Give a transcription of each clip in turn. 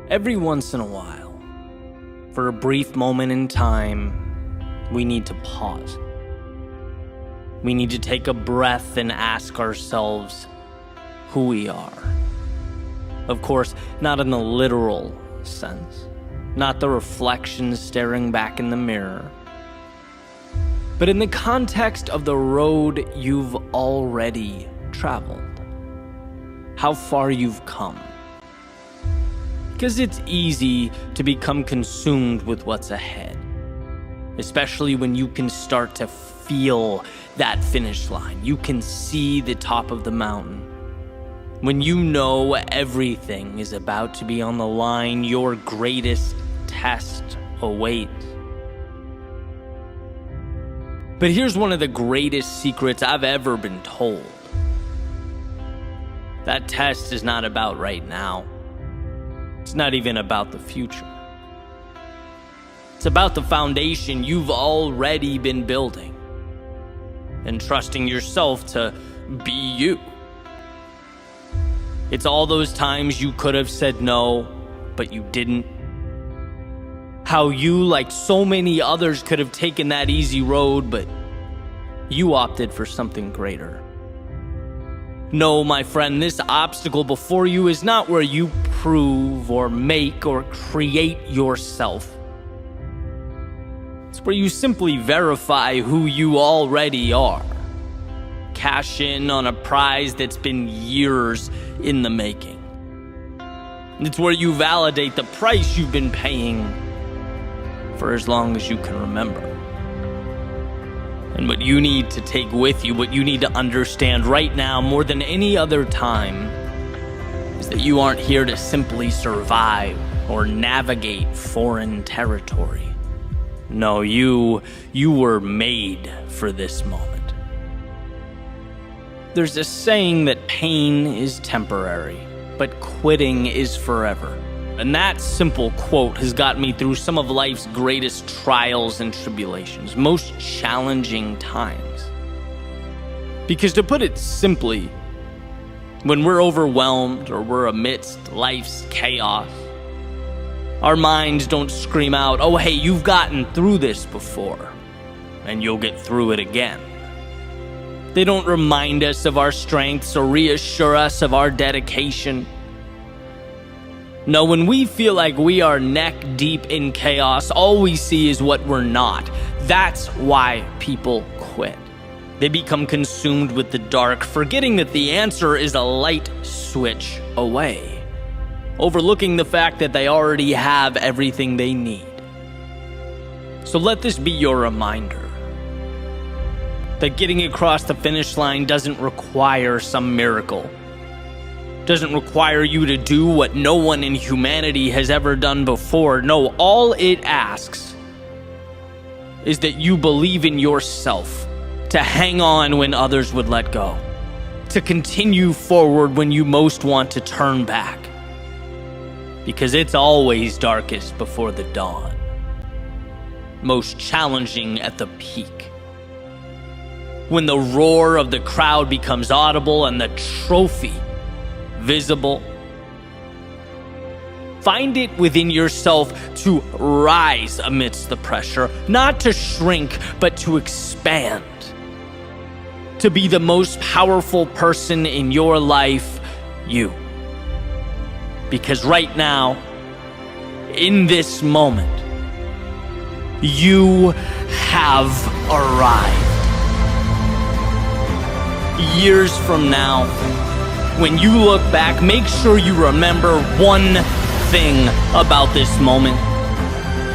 Every once in a while, for a brief moment in time, we need to pause. We need to take a breath and ask ourselves who we are. Of course, not in the literal sense, not the reflection staring back in the mirror, but in the context of the road you've already traveled, how far you've come. Because it's easy to become consumed with what's ahead, especially when you can start to feel that finish line. You can see the top of the mountain. When you know everything is about to be on the line, your greatest test awaits. But here's one of the greatest secrets I've ever been told. That test is not about right now. It's not even about the future. It's about the foundation you've already been building and trusting yourself to be you. It's all those times you could have said no, but you didn't. How you, like so many others, could have taken that easy road, but you opted for something greater. No, my friend, this obstacle before you is not where you prove or make or create yourself. It's where you simply verify who you already are. Cash in on a prize that's been years in the making. It's where you validate the price you've been paying for as long as you can remember. And what you need to take with you, what you need to understand right now more than any other time, is that you aren't here to simply survive or navigate foreign territory. No, you were made for this moment. There's a saying that pain is temporary, but quitting is forever. And that simple quote has got me through some of life's greatest trials and tribulations, most challenging times. Because to put it simply, when we're overwhelmed or we're amidst life's chaos, our minds don't scream out, "Oh, hey, you've gotten through this before, and you'll get through it again." They don't remind us of our strengths or reassure us of our dedication. No, when we feel like we are neck deep in chaos, all we see is what we're not. That's why people quit. They become consumed with the dark, forgetting that the answer is a light switch away, overlooking the fact that they already have everything they need. So let this be your reminder that getting across the finish line doesn't require some miracle. Doesn't require you to do what no one in humanity has ever done before. No, all it asks is that you believe in yourself, to hang on when others would let go, to continue forward when you most want to turn back. Because it's always darkest before the dawn, most challenging at the peak. When the roar of the crowd becomes audible and the trophy visible. Find it within yourself to rise amidst the pressure, not to shrink, but to expand. To be the most powerful person in your life, you. Because right now, in this moment, you have arrived. Years from now, when you look back, make sure you remember one thing about this moment.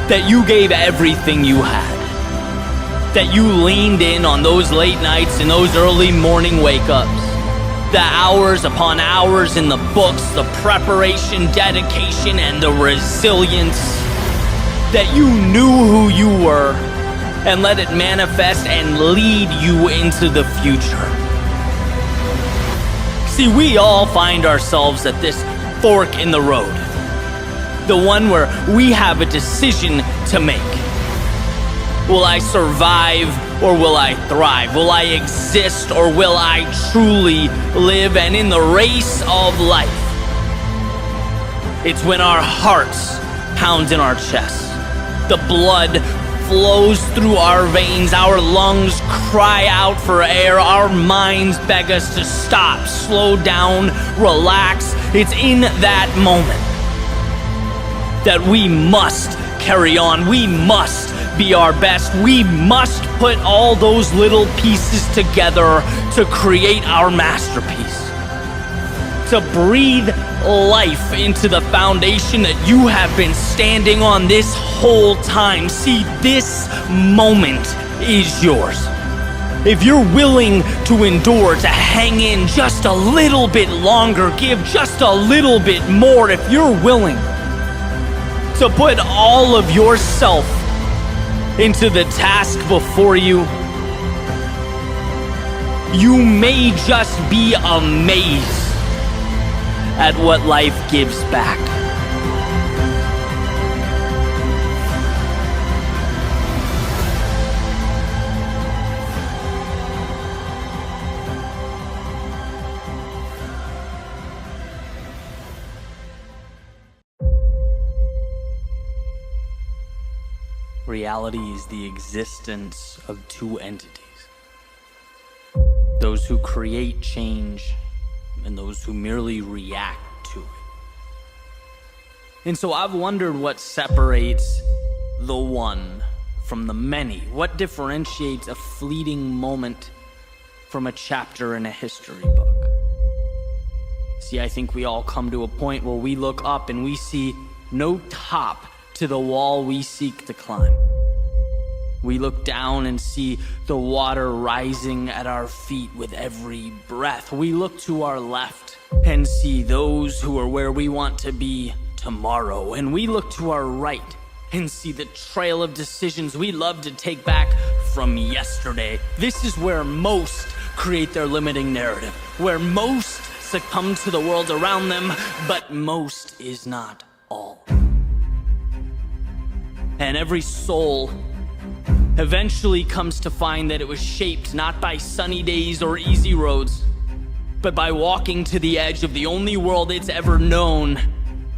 That you gave everything you had. That you leaned in on those late nights and those early morning wake-ups. The hours upon hours in the books, the preparation, dedication, and the resilience. That you knew who you were and let it manifest and lead you into the future. See, we all find ourselves at this fork in the road. The one where we have a decision to make. Will I survive or will I thrive? Will I exist or will I truly live? And in the race of life, It's when our hearts pound in our chests. The blood flows through our veins, our lungs cry out for air, our minds beg us to stop, slow down, relax. It's in that moment that we must carry on. We must be our best. We must put all those little pieces together to create our masterpiece. To breathe life into the foundation that you have been standing on this whole time. See, this moment is yours. If you're willing to endure, to hang in just a little bit longer, give just a little bit more, if you're willing to put all of yourself into the task before you, you may just be amazed at what life gives back. Reality is the existence of two entities. Those who create change and those who merely react to it. And so I've wondered what separates the one from the many. What differentiates a fleeting moment from a chapter in a history book? See, I think we all come to a point where we look up and we see no top to the wall we seek to climb. We look down and see the water rising at our feet with every breath. We look to our left and see those who are where we want to be tomorrow. And we look to our right and see the trail of decisions we love to take back from yesterday. This is where most create their limiting narrative, where most succumb to the world around them, but most is not all. And every soul eventually comes to find that it was shaped not by sunny days or easy roads, but by walking to the edge of the only world it's ever known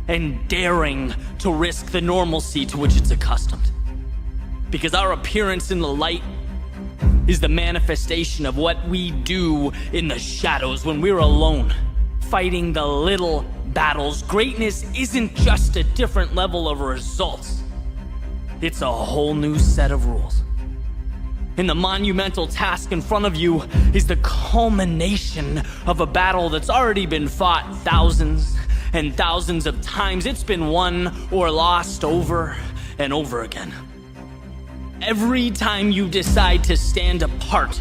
and daring to risk the normalcy to which it's accustomed. Because our appearance in the light is the manifestation of what we do in the shadows when we're alone, fighting the little battles. Greatness isn't just a different level of results. It's a whole new set of rules. And the monumental task in front of you is the culmination of a battle that's already been fought thousands and thousands of times. It's been won or lost over and over again. Every time you decide to stand apart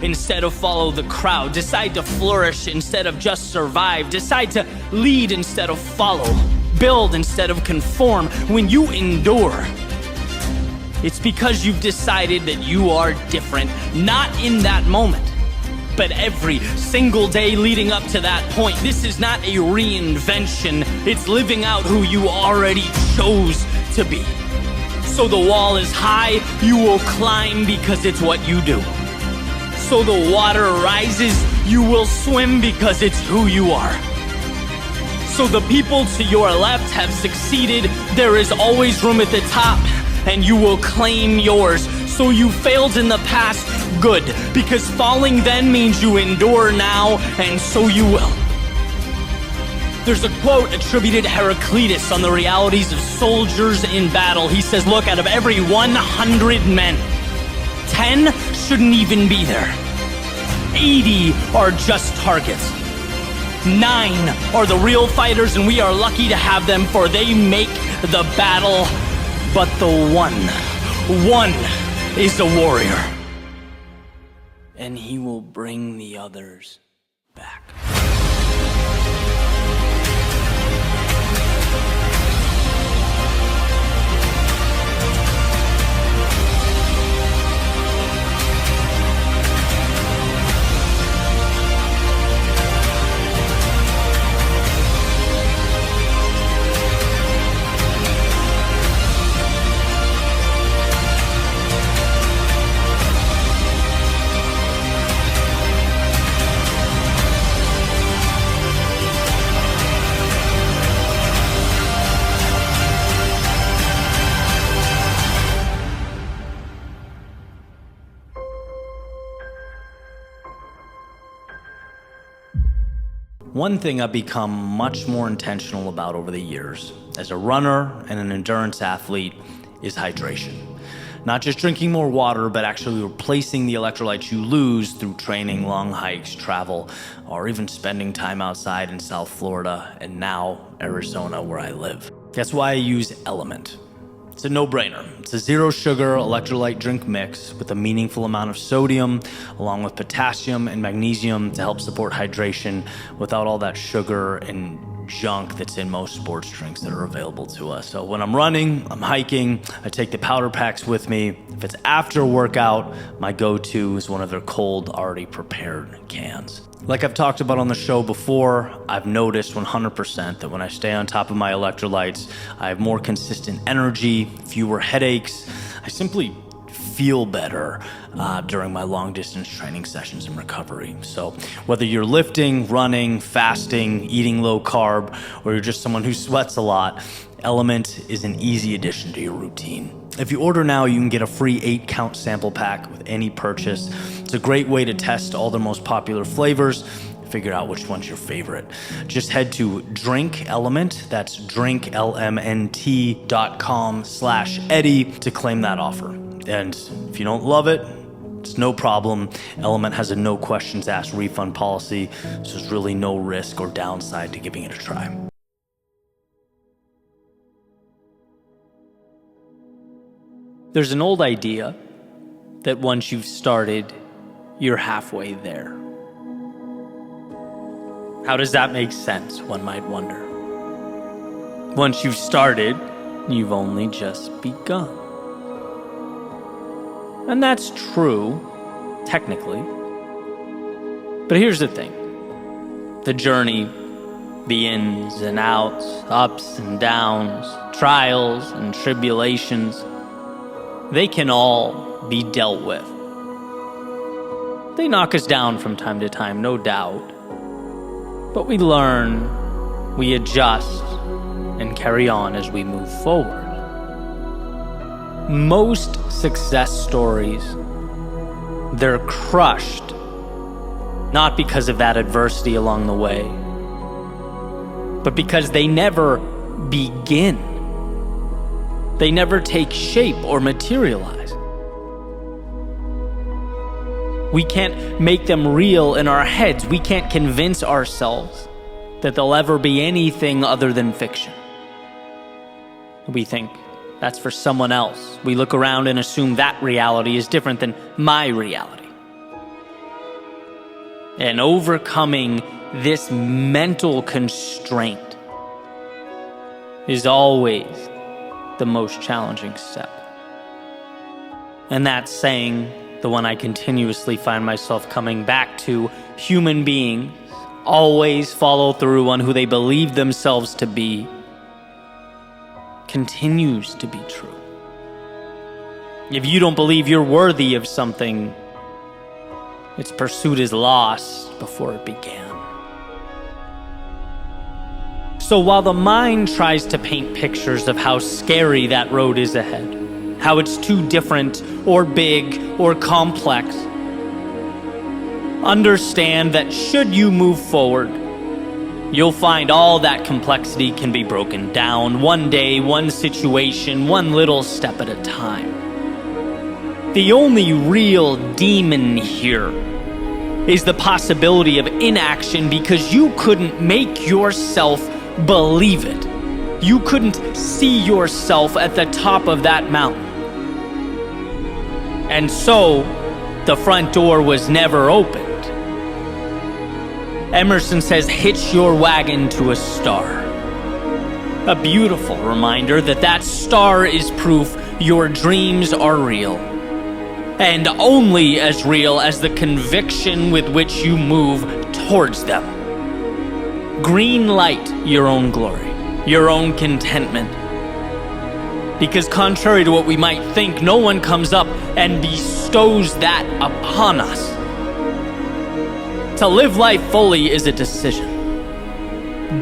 instead of follow the crowd, decide to flourish instead of just survive, decide to lead instead of follow, build instead of conform, when you endure, it's because you've decided that you are different, not in that moment, but every single day leading up to that point. This is not a reinvention, it's living out who you already chose to be. So the wall is high, you will climb because it's what you do. So the water rises, you will swim because it's who you are. So the people to your left have succeeded, there is always room at the top, and you will claim yours. So you failed in the past, good, because falling then means you endure now, and so you will. There's a quote attributed to Heraclitus on the realities of soldiers in battle. He says, look, out of every 100 men, 10 shouldn't even be there. 80 are just targets. 9 are the real fighters, and we are lucky to have them, for they make the battle. But the one is a warrior, and he will bring the others back. One thing I've become much more intentional about over the years as a runner and an endurance athlete is hydration. Not just drinking more water, but actually replacing the electrolytes you lose through training, long hikes, travel, or even spending time outside in South Florida and now Arizona where I live. That's why I use Element. It's a no-brainer. It's a zero-sugar electrolyte drink mix with a meaningful amount of sodium, along with potassium and magnesium to help support hydration without all that sugar and junk that's in most sports drinks that are available to us. So when I'm running, I'm hiking, I take the powder packs with me. If it's after a workout, my go-to is one of their cold, already prepared cans. Like I've talked about on the show before, I've noticed 100% that when I stay on top of my electrolytes, I have more consistent energy, fewer headaches. I simply feel better during my long distance training sessions and recovery. So whether you're lifting, running, fasting, eating low carb, or you're just someone who sweats a lot, Element is an easy addition to your routine. If you order now, you can get a free 8-count sample pack with any purchase. It's a great way to test all the most popular flavors, figure out which one's your favorite. Just head to Drink Element, that's drinklmnt.com/Eddie to claim that offer. And if you don't love it, it's no problem. Element has a no questions asked refund policy, so there's really no risk or downside to giving it a try. There's an old idea that once you've started, you're halfway there. How does that make sense, one might wonder? Once you've started, you've only just begun. And that's true, technically. But here's the thing. The journey, the ins and outs, ups and downs, trials and tribulations, they can all be dealt with. They knock us down from time to time, no doubt. But we learn, we adjust, and carry on as we move forward. Most success stories, they're crushed, not because of that adversity along the way, but because they never begin. They never take shape or materialize. We can't make them real in our heads. We can't convince ourselves that they'll ever be anything other than fiction. We think that's for someone else. We look around and assume that reality is different than my reality. And overcoming this mental constraint is always the most challenging step. And that saying, the one I continuously find myself coming back to, human beings always follow through on who they believe themselves to be, continues to be true. If you don't believe you're worthy of something, its pursuit is lost before it began. So while the mind tries to paint pictures of how scary that road is ahead, how it's too different or big or complex, understand that should you move forward, you'll find all that complexity can be broken down one day, one situation, one little step at a time. The only real demon here is the possibility of inaction because you couldn't make yourself believe it. You couldn't see yourself at the top of that mountain. And so, the front door was never opened. Emerson says, hitch your wagon to a star. A beautiful reminder that that star is proof your dreams are real. And only as real as the conviction with which you move towards them. Green light your own glory, your own contentment. Because contrary to what we might think, no one comes up and bestows that upon us. To live life fully is a decision.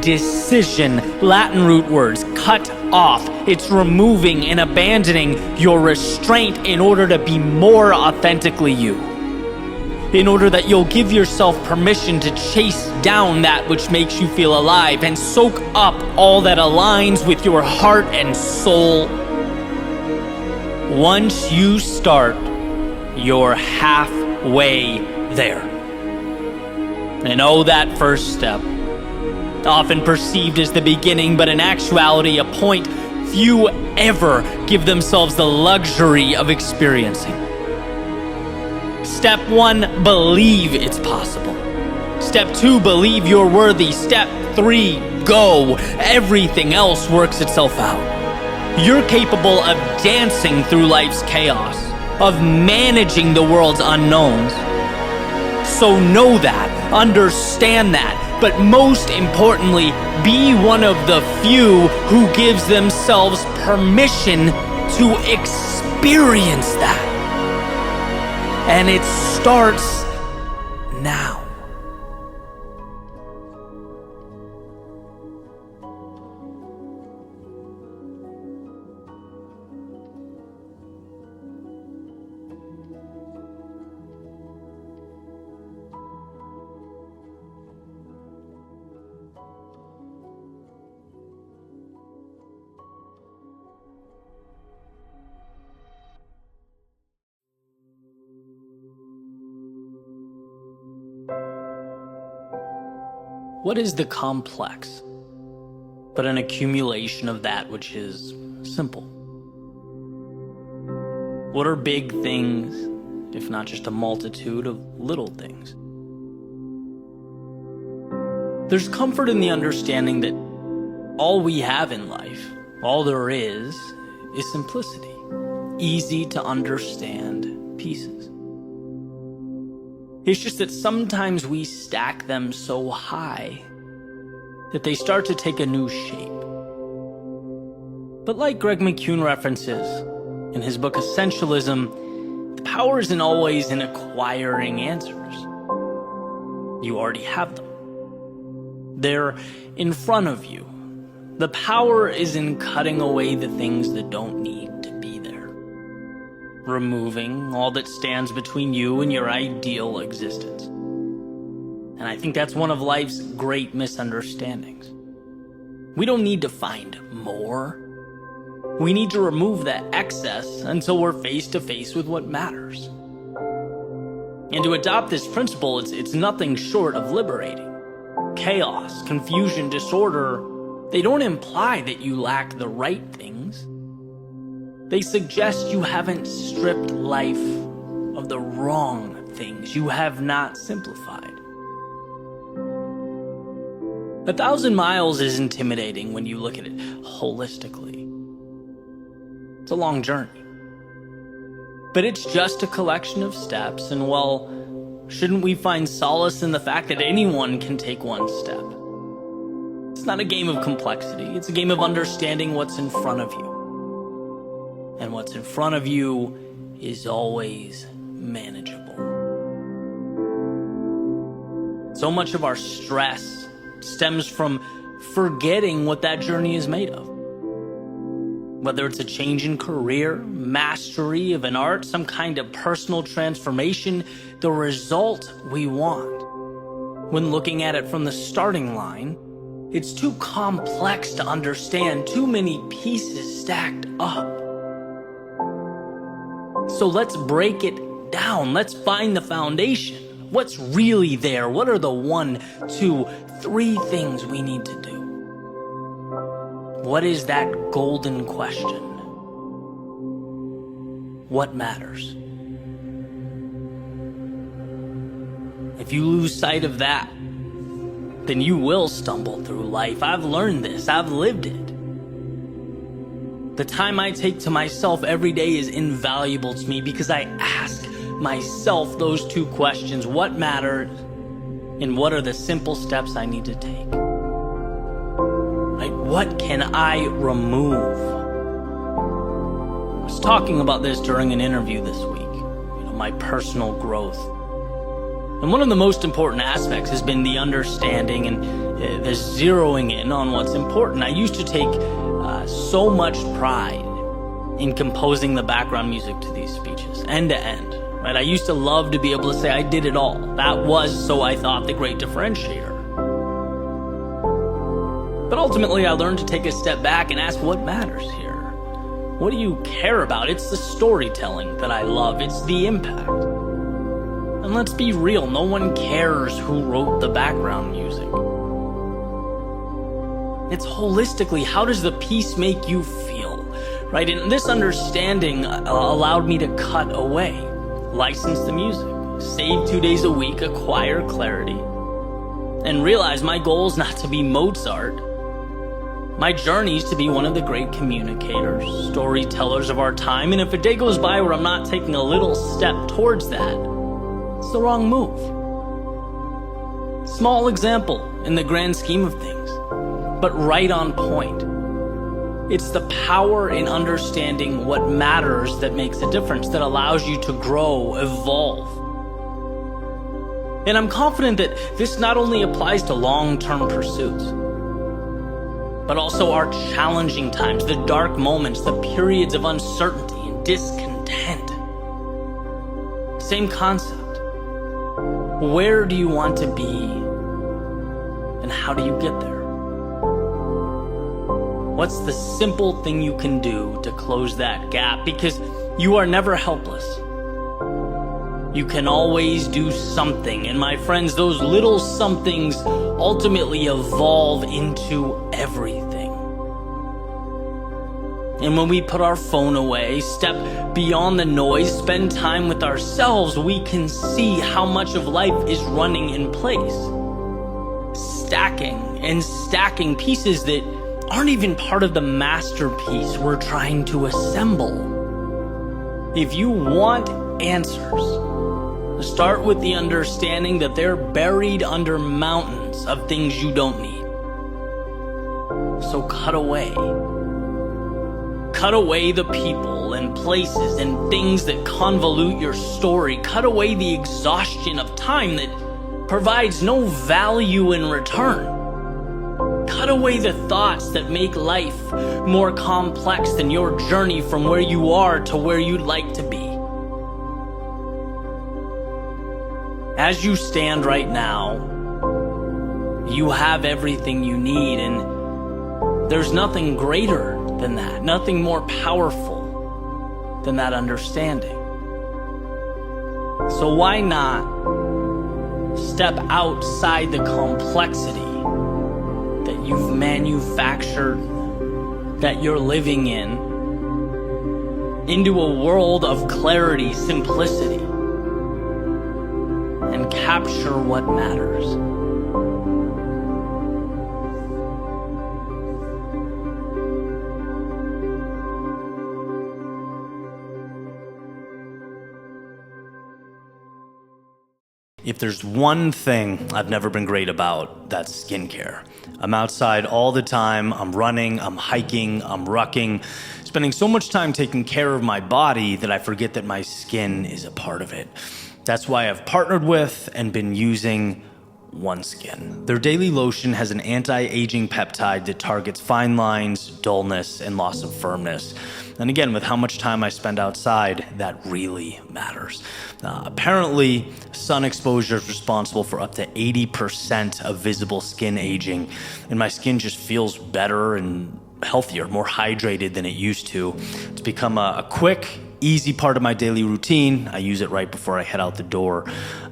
Decision, Latin root words, cut off. It's removing and abandoning your restraint in order to be more authentically you. in order that you'll give yourself permission to chase down that which makes you feel alive and soak up all that aligns with your heart and soul. Once you start, you're halfway there. And oh, that first step, often perceived as the beginning, but in actuality a point few ever give themselves the luxury of experiencing. Step 1, believe it's possible. Step 2, believe you're worthy. Step 3, go. Everything else works itself out. You're capable of dancing through life's chaos, of managing the world's unknowns. So know that, understand that, but most importantly, be one of the few who gives themselves permission to experience that. And it starts now. What is the complex but an accumulation of that which is simple? What are big things, if not just a multitude of little things? There's comfort in the understanding that all we have in life, all there is simplicity, easy to understand pieces. It's just that sometimes we stack them so high that they start to take a new shape. But like Greg McCune references in his book Essentialism, the power isn't always in acquiring answers. You already have them. They're in front of you. The power is in cutting away the things that don't need to be there, removing all that stands between you and your ideal existence. And I think that's one of life's great misunderstandings. We don't need to find more. We need to remove that excess until we're face to face with what matters. And to adopt this principle, it's nothing short of liberating. Chaos, confusion, disorder, they don't imply that you lack the right things. They suggest you haven't stripped life of the wrong things. You have not simplified. 1,000 miles is intimidating when you look at it holistically. It's a long journey. But it's just a collection of steps, and well, shouldn't we find solace in the fact that anyone can take one step? It's not a game of complexity. It's a game of understanding what's in front of you. And what's in front of you is always manageable. So much of our stress stems from forgetting what that journey is made of. Whether it's a change in career, mastery of an art, some kind of personal transformation, the result we want. When looking at it from the starting line, it's too complex to understand, too many pieces stacked up. So let's break it down. Let's find the foundation. What's really there? What are the 1, 2, 3 things we need to do? What is that golden question? What matters? If you lose sight of that, then you will stumble through life. I've learned this. I've lived it. The time I take to myself every day is invaluable to me because I ask myself those 2 questions. What matters? And what are the simple steps I need to take? Right? What can I remove? I was talking about this during an interview this week. My personal growth. And one of the most important aspects has been the understanding and the zeroing in on what's important. I used to take so much pride in composing the background music to these speeches, end to end. Right? I used to love to be able to say I did it all. That was, so I thought, the great differentiator. But ultimately, I learned to take a step back and ask what matters here. What do you care about? It's the storytelling that I love. It's the impact. And let's be real, no one cares who wrote the background music. It's holistically, how does the piece make you feel, right? And this understanding allowed me to cut away, license the music, save 2 days a week, acquire clarity, and realize my goal is not to be Mozart. My journey is to be one of the great communicators, storytellers of our time, and if a day goes by where I'm not taking a little step towards that, it's the wrong move. Small example in the grand scheme of things, but right on point. It's the power in understanding what matters that makes a difference, that allows you to grow, evolve. And I'm confident that this not only applies to long-term pursuits, but also our challenging times, the dark moments, the periods of uncertainty and discontent. Same concept. Where do you want to be, and how do you get there? What's the simple thing you can do to close that gap? Because you are never helpless. You can always do something. And my friends, those little somethings ultimately evolve into everything. And when we put our phone away, step beyond the noise, spend time with ourselves, we can see how much of life is running in place. Stacking and stacking pieces that aren't even part of the masterpiece we're trying to assemble. If you want answers, start with the understanding that they're buried under mountains of things you don't need. So cut away. Cut away the people and places and things that convolute your story. Cut away the exhaustion of time that provides no value in return. Cut away the thoughts that make life more complex than your journey from where you are to where you'd like to be. As you stand right now, you have everything you need, and there's nothing greater than that, nothing more powerful than that understanding. So why not step outside the complexity that you've manufactured, that you're living in, into a world of clarity, simplicity, and capture what matters. If there's one thing I've never been great about, that's skincare. I'm outside all the time, I'm running, I'm hiking, I'm rucking, spending so much time taking care of my body that I forget that my skin is a part of it. That's why I've partnered with and been using OneSkin. Their daily lotion has an anti-aging peptide that targets fine lines, dullness, and loss of firmness. And again, with how much time I spend outside, that really matters. Apparently, sun exposure is responsible for up to 80% of visible skin aging, and my skin just feels better and healthier, more hydrated than it used to. It's become a quick, easy part of my daily routine. I use it right before I head out the door.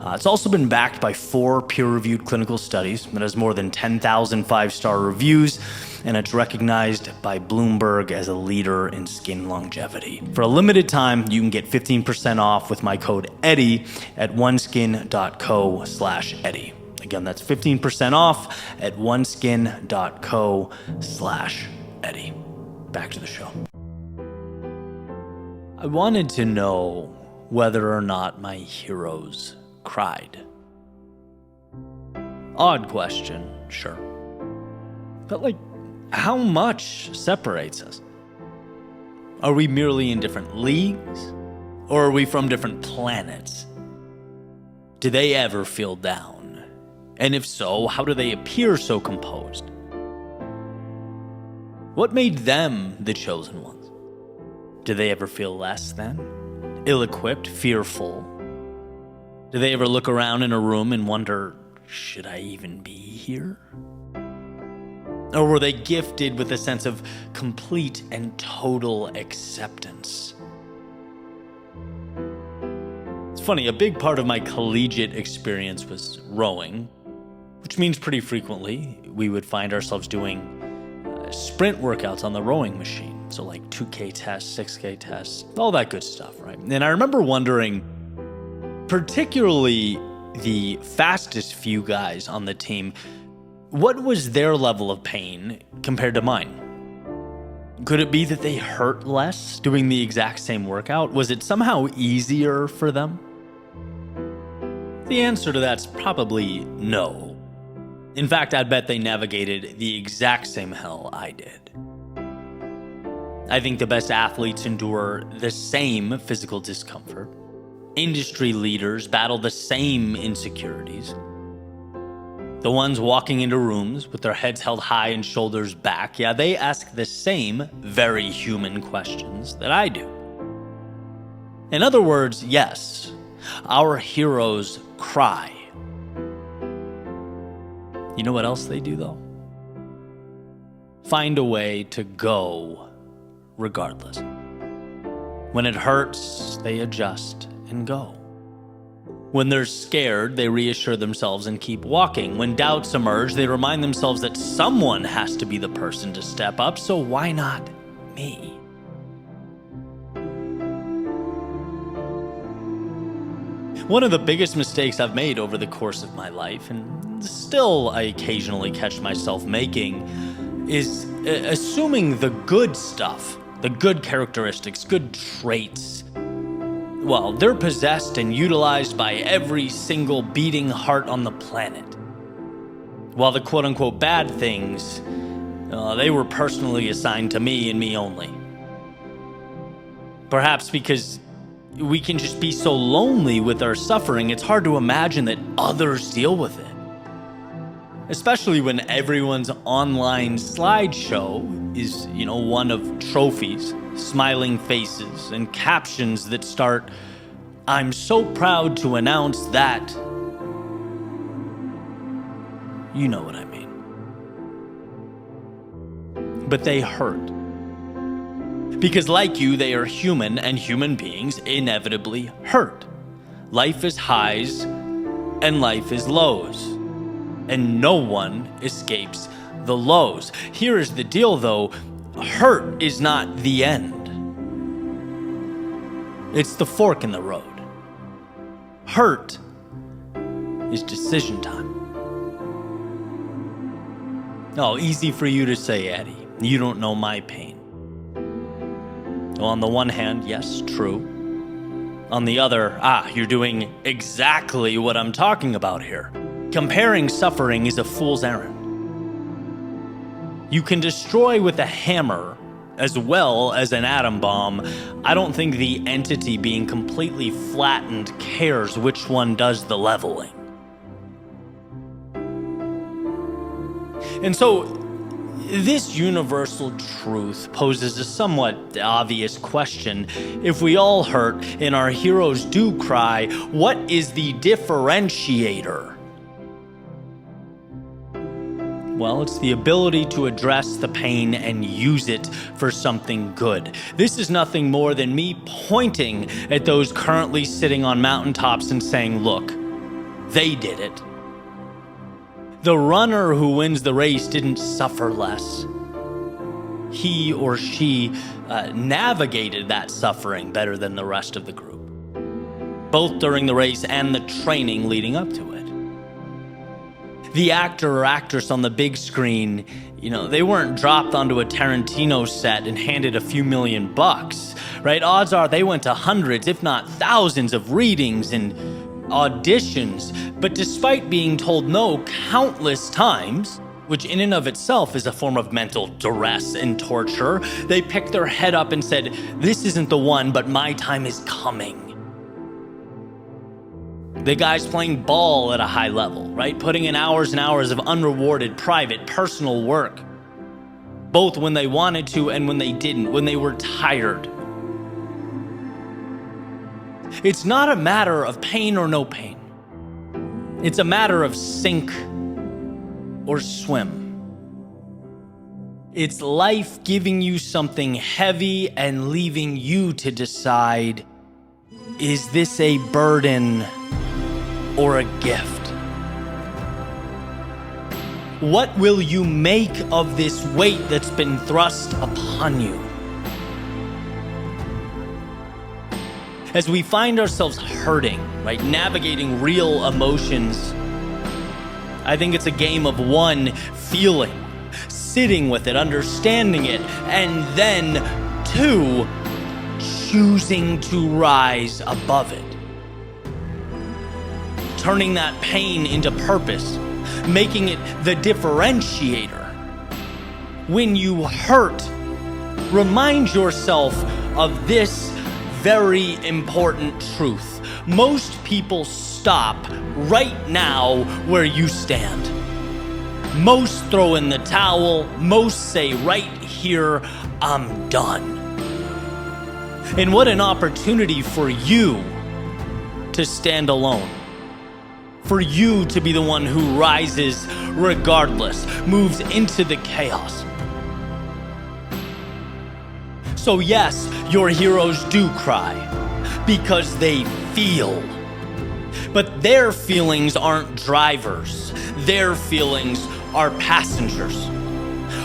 It's also been backed by 4 peer-reviewed clinical studies. It has more than 10,000 5-star reviews, and it's recognized by Bloomberg as a leader in skin longevity. For a limited time, you can get 15% off with my code EDDIE at oneskin.co/Eddie. Again, that's 15% off at oneskin.co/Eddie. Back to the show. I wanted to know whether or not my heroes cried. Odd question, sure. But how much separates us? Are we merely in different leagues? Or are we from different planets? Do they ever feel down? And if so, how do they appear so composed? What made them the chosen ones? Do they ever feel less than? Ill-equipped, fearful, Do they ever look around in a room and wonder, should I even be here? Or were they gifted with a sense of complete and total acceptance? It's funny, a big part of my collegiate experience was rowing, which means pretty frequently we would find ourselves doing sprint workouts on the rowing machine. So like 2K tests, 6K tests, all that good stuff, right? And I remember wondering, particularly the fastest few guys on the team, what was their level of pain compared to mine? Could it be that they hurt less doing the exact same workout? Was it somehow easier for them? The answer to that's probably no. In fact, I'd bet they navigated the exact same hell I did. I think the best athletes endure the same physical discomfort. Industry leaders battle the same insecurities. The ones walking into rooms with their heads held high and shoulders back, yeah, they ask the same very human questions that I do. In other words, yes, our heroes cry. You know what else they do, though? Find a way to go regardless. When it hurts, they adjust and go. When they're scared, they reassure themselves and keep walking. When doubts emerge, they remind themselves that someone has to be the person to step up, so why not me? One of the biggest mistakes I've made over the course of my life, and still I occasionally catch myself making, is assuming the good stuff, the good characteristics, good traits, well, they're possessed and utilized by every single beating heart on the planet. While the quote-unquote bad things, they were personally assigned to me and me only. Perhaps because we can just be so lonely with our suffering, it's hard to imagine that others deal with it. Especially when everyone's online slideshow is, one of trophies, smiling faces, and captions that start, "I'm so proud to announce that." You know what I mean. But they hurt. Because like you, they are human, and human beings inevitably hurt. Life is highs and life is lows. And no one escapes the lows. Here is the deal, though. Hurt is not the end. It's the fork in the road. Hurt is decision time. Oh, easy for you to say, Eddie. You don't know my pain. Well, on the one hand, yes, true. On the other, you're doing exactly what I'm talking about here. Comparing suffering is a fool's errand. You can destroy with a hammer as well as an atom bomb. I don't think the entity being completely flattened cares which one does the leveling. And so, this universal truth poses a somewhat obvious question. If we all hurt and our heroes do cry, what is the differentiator? Well, it's the ability to address the pain and use it for something good. This is nothing more than me pointing at those currently sitting on mountaintops and saying, look, they did it. The runner who wins the race didn't suffer less. He or she navigated that suffering better than the rest of the group, both during the race and the training leading up to it. The actor or actress on the big screen, they weren't dropped onto a Tarantino set and handed a few $1,000,000, right? Odds are they went to hundreds, if not thousands of readings and auditions, but despite being told no countless times, which in and of itself is a form of mental duress and torture, they picked their head up and said, this isn't the one, but my time is coming. The guys playing ball at a high level, right? Putting in hours and hours of unrewarded, private, personal work, both when they wanted to and when they didn't, when they were tired. It's not a matter of pain or no pain. It's a matter of sink or swim. It's life giving you something heavy and leaving you to decide, is this a burden or a gift? What will you make of this weight that's been thrust upon you? As we find ourselves hurting, right, navigating real emotions, I think it's a game of one, feeling, sitting with it, understanding it, and then two, choosing to rise above it. Turning that pain into purpose, making it the differentiator. When you hurt, remind yourself of this very important truth. Most people stop right now where you stand. Most throw in the towel. Most say right here, I'm done. And what an opportunity for you to stand alone. For you to be the one who rises regardless, moves into the chaos. So yes, your heroes do cry because they feel. But their feelings aren't drivers. Their feelings are passengers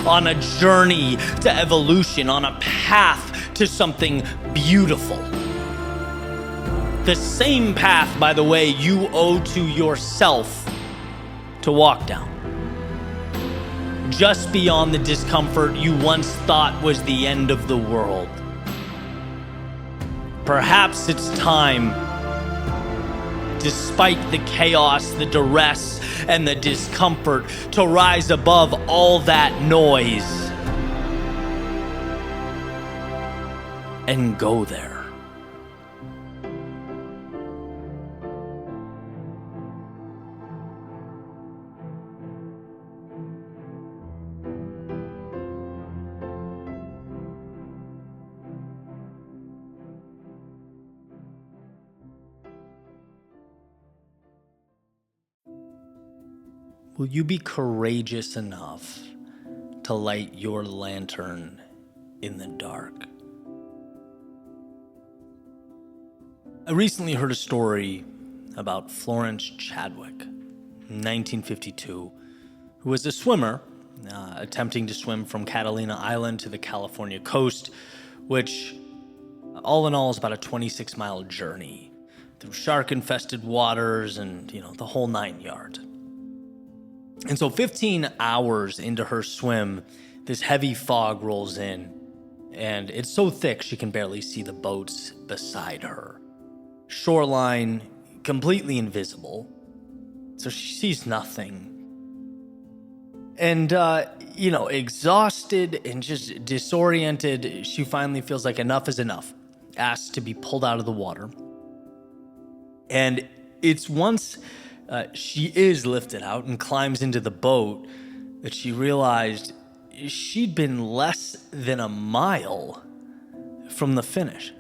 on a journey to evolution, on a path to something beautiful. The same path, by the way, you owe to yourself to walk down. Just beyond the discomfort you once thought was the end of the world. Perhaps it's time, despite the chaos, the duress, and the discomfort, to rise above all that noise and go there. Will you be courageous enough to light your lantern in the dark? I recently heard a story about Florence Chadwick, 1952, who was a swimmer attempting to swim from Catalina Island to the California coast, which all in all is about a 26-mile journey through shark-infested waters and, the whole 9 yards. And so 15 hours into her swim, this heavy fog rolls in, and it's so thick she can barely see the boats beside her. Shoreline completely invisible, so she sees nothing. And, exhausted and just disoriented, she finally feels like enough is enough, asks to be pulled out of the water. And it's once she is lifted out and climbs into the boat that she realized she'd been less than a mile from the finish.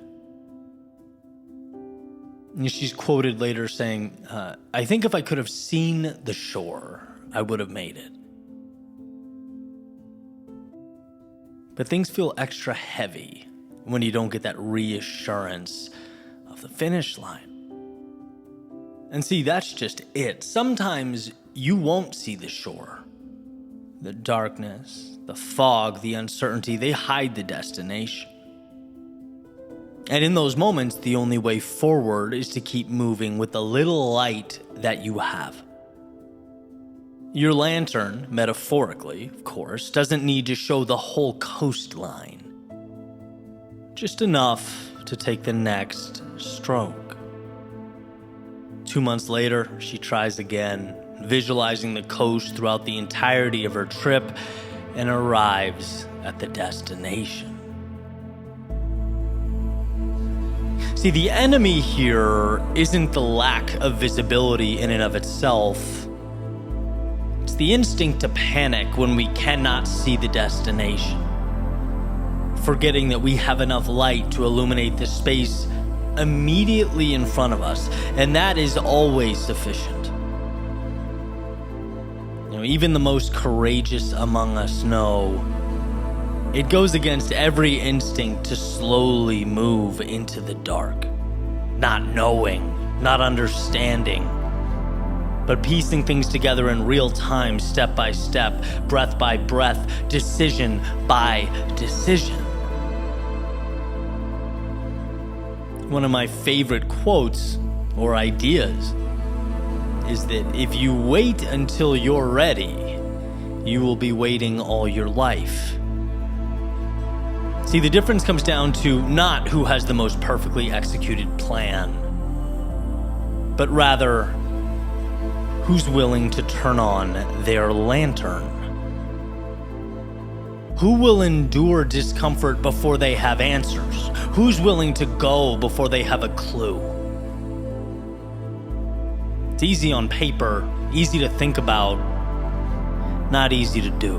And she's quoted later saying, I think if I could have seen the shore, I would have made it. But things feel extra heavy when you don't get that reassurance of the finish line. And see, that's just it. Sometimes you won't see the shore. The darkness, the fog, the uncertainty, they hide the destination. And in those moments, the only way forward is to keep moving with the little light that you have. Your lantern, metaphorically, of course, doesn't need to show the whole coastline. Just enough to take the next stroke. 2 months later, she tries again, visualizing the coast throughout the entirety of her trip, and arrives at the destination. See, the enemy here isn't the lack of visibility in and of itself. It's the instinct to panic when we cannot see the destination, forgetting that we have enough light to illuminate the space immediately in front of us, and that is always sufficient. Even the most courageous among us know it goes against every instinct to slowly move into the dark. Not knowing, not understanding, but piecing things together in real time, step by step, breath by breath, decision by decision. One of my favorite quotes or ideas is that if you wait until you're ready, you will be waiting all your life. See, the difference comes down to not who has the most perfectly executed plan, but rather who's willing to turn on their lantern. Who will endure discomfort before they have answers? Who's willing to go before they have a clue? It's easy on paper, easy to think about, not easy to do.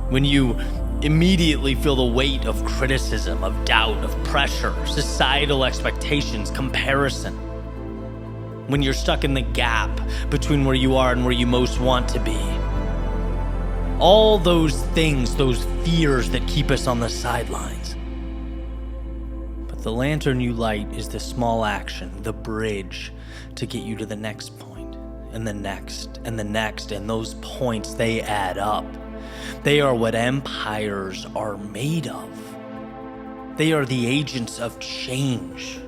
When you immediately feel the weight of criticism, of doubt, of pressure, societal expectations, comparison. When you're stuck in the gap between where you are and where you most want to be. All those things, those fears that keep us on the sidelines. But the lantern you light is the small action, the bridge to get you to the next point, and the next, and the next, and those points, they add up. They are what empires are made of. They are the agents of change.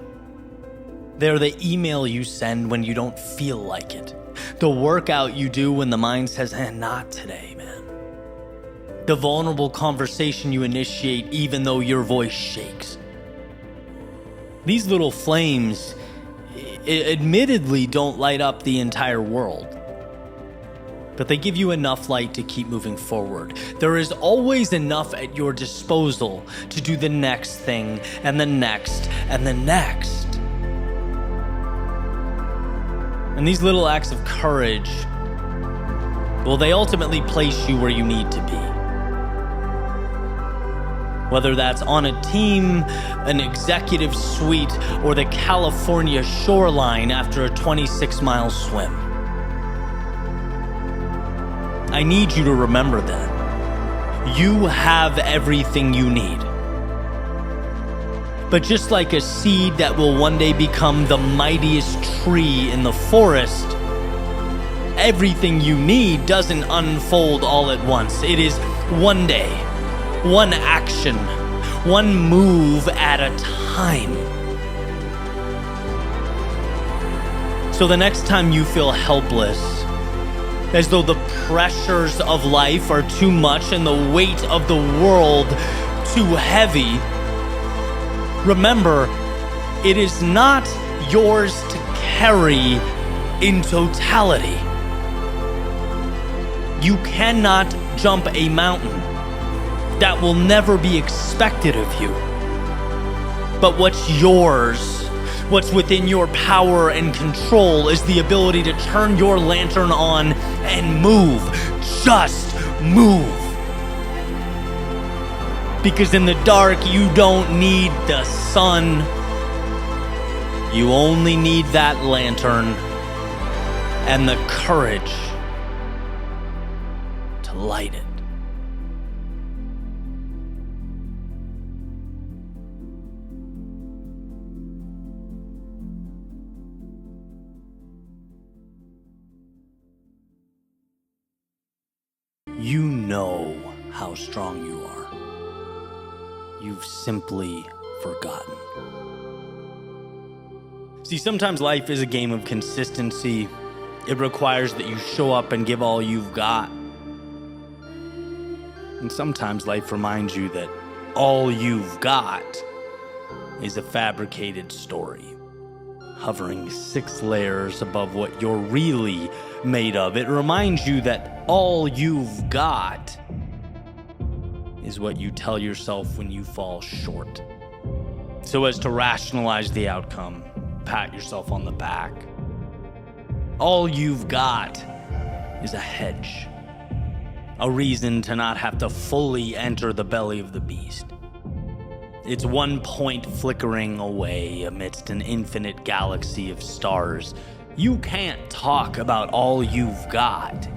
They're the email you send when you don't feel like it. The workout you do when the mind says, not today, man. The vulnerable conversation you initiate even though your voice shakes. These little flames, admittedly, don't light up the entire world, but they give you enough light to keep moving forward. There is always enough at your disposal to do the next thing, and the next, and the next. And these little acts of courage, well, they ultimately place you where you need to be. Whether that's on a team, an executive suite, or the California shoreline after a 26-mile swim. I need you to remember that. You have everything you need. But just like a seed that will one day become the mightiest tree in the forest, everything you need doesn't unfold all at once. It is one day, one action, one move at a time. So the next time you feel helpless, as though the pressures of life are too much and the weight of the world too heavy, remember, it is not yours to carry in totality. You cannot jump a mountain. That will never be expected of you. But what's yours, what's within your power and control, is the ability to turn your lantern on and move. Just move. Because in the dark, you don't need the sun. You only need that lantern and the courage to light it. You know how strong you are. You've simply forgotten. See, sometimes life is a game of consistency. It requires that you show up and give all you've got. And sometimes life reminds you that all you've got is a fabricated story, hovering 6 layers above what you're really made of. It reminds you that all you've got is what you tell yourself when you fall short, so as to rationalize the outcome, pat yourself on the back. All you've got is a hedge, a reason to not have to fully enter the belly of the beast. It's one point flickering away amidst an infinite galaxy of stars You can't talk about all you've got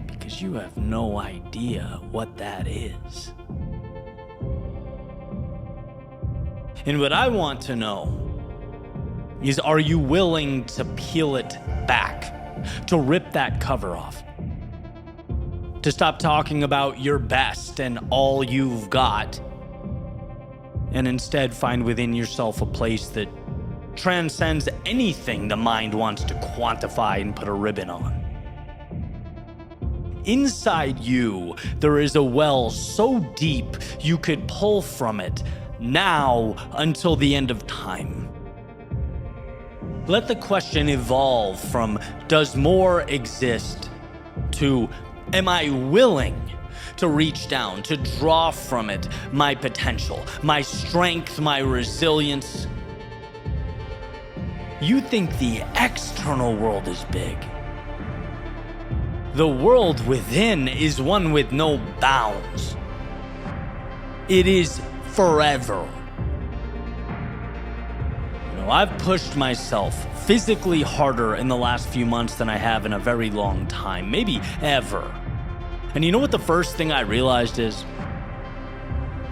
because you have no idea what that is. And what I want to know is, are you willing to peel it back, to rip that cover off, to stop talking about your best and all you've got, and instead find within yourself a place that transcends anything the mind wants to quantify and put a ribbon on? Inside you, there is a well so deep you could pull from it now until the end of time. Let the question evolve from does more exist to am I willing to reach down, to draw from it my potential, my strength, my resilience. You think the external world is big. The world within is one with no bounds. It is forever. I've pushed myself physically harder in the last few months than I have in a very long time, maybe ever. And you know what the first thing I realized is?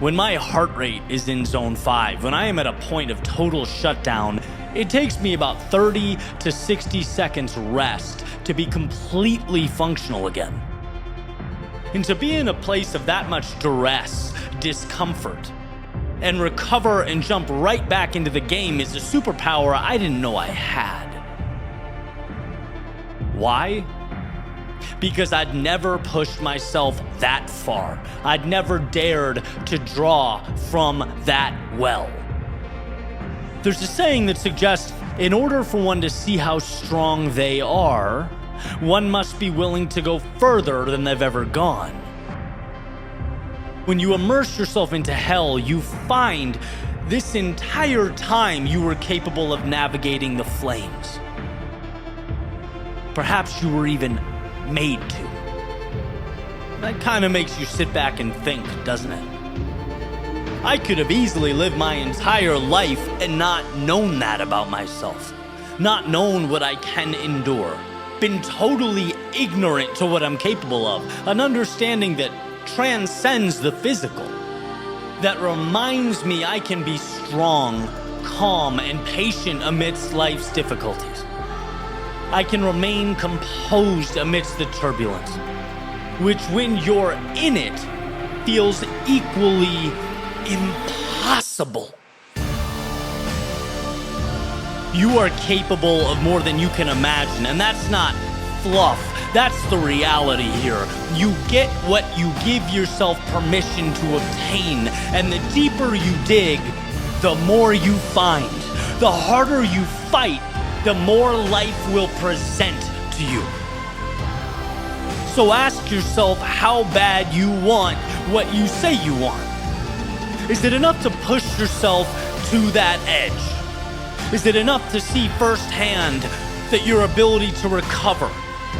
When my heart rate is in zone 5, when I am at a point of total shutdown, it takes me about 30 to 60 seconds rest to be completely functional again. And to be in a place of that much duress, discomfort, and recover and jump right back into the game is a superpower I didn't know I had. Why? Because I'd never pushed myself that far. I'd never dared to draw from that well. There's a saying that suggests in order for one to see how strong they are, one must be willing to go further than they've ever gone. When you immerse yourself into hell, you find this entire time you were capable of navigating the flames. Perhaps you were even made to. That kind of makes you sit back and think, doesn't it? I could have easily lived my entire life and not known that about myself, not known what I can endure, been totally ignorant to what I'm capable of, an understanding that transcends the physical, that reminds me I can be strong, calm, and patient amidst life's difficulties. I can remain composed amidst the turbulence, which when you're in it feels equally impossible. You are capable of more than you can imagine, and that's not fluff. That's the reality here. You get what you give yourself permission to obtain, and the deeper you dig, the more you find. The harder you fight, the more life will present to you. So ask yourself how bad you want what you say you want. Is it enough to push yourself to that edge? Is it enough to see firsthand that your ability to recover,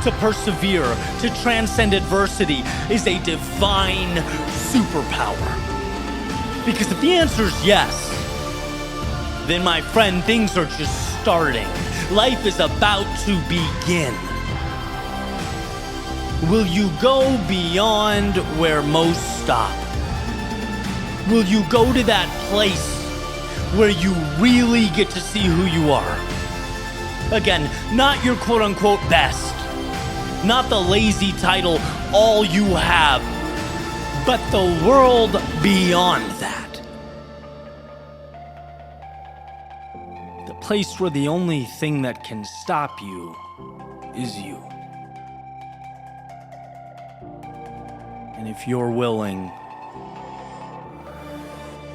to persevere, to transcend adversity is a divine superpower? Because if the answer is yes, then my friend, things are just starting. Life is about to begin. Will you go beyond where most stop? Will you go to that place where you really get to see who you are? Again, not your quote-unquote best, not the lazy title, all you have, but the world beyond that. The place where the only thing that can stop you is you. And if you're willing,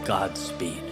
Godspeed.